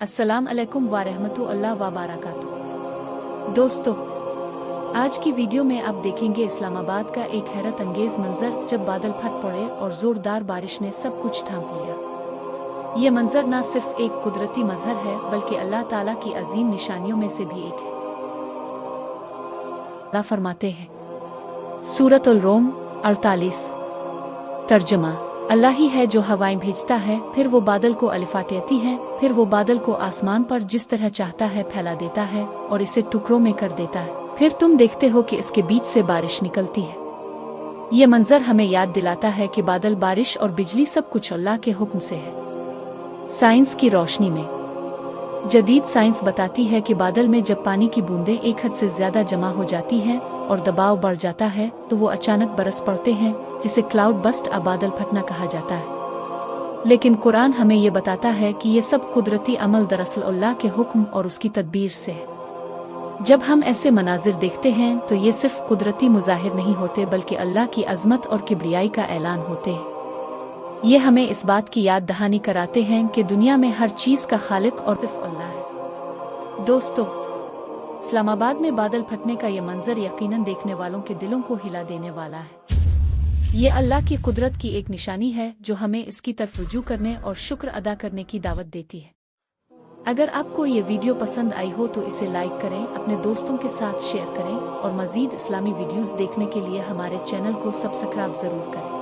अस्सलाम अलैकुम व रहमतुल्लाह व बरकातुहू। दोस्तों, आज की वीडियो में आप देखेंगे इस्लामाबाद का एक हैरत अंगेज मंजर जब बादल फट पड़े और जोरदार बारिश ने सब कुछ ढांप लिया। ये मंजर न सिर्फ एक कुदरती मजहर है बल्कि अल्लाह ताला की अजीम निशानियों में से भी एक है। अल्लाह फरमाते हैं, सूरतुल रोम 48। तर्जुमा, अल्लाह ही है जो हवाएं भेजता है, फिर वो बादल को अलिफाटेती हैं, फिर वो बादल को आसमान पर जिस तरह चाहता है फैला देता है और इसे टुकड़ों में कर देता है, फिर तुम देखते हो कि इसके बीच से बारिश निकलती है। ये मंजर हमें याद दिलाता है कि बादल, बारिश और बिजली सब कुछ अल्लाह के हुक्म से है। साइंस की रोशनी में जदीद साइंस बताती है कि बादल में जब पानी की बूंदें एक हद से ज्यादा जमा हो जाती हैं और दबाव बढ़ जाता है तो वो अचानक बरस पड़ते हैं, जिसे क्लाउड बस्ट या बादल फटना कहा जाता है। लेकिन कुरान हमें ये बताता है कि ये सब कुदरती अमल दरअसल अल्लाह के हुक्म और उसकी तदबीर से है। जब हम ऐसे मनाजिर देखते हैं तो ये सिर्फ कुदरती मुजाहिर नहीं होते बल्कि अल्लाह की अजमत और किबरियाई का ऐलान होते हैं। ये हमें इस बात की याद दहानी कराते हैं कि दुनिया में हर चीज का खालिक और सिर्फ अल्लाह है। दोस्तों, इस्लामाबाद में बादल फटने का ये मंजर यकीनन देखने वालों के दिलों को हिला देने वाला है। ये अल्लाह की कुदरत की एक निशानी है जो हमें इसकी तरफ रुजू करने और शुक्र अदा करने की दावत देती है। अगर आपको ये वीडियो पसंद आई हो तो इसे लाइक करें, अपने दोस्तों के साथ शेयर करें और मजीद इस्लामी वीडियोस देखने के लिए हमारे चैनल को सब्सक्राइब जरूर करें।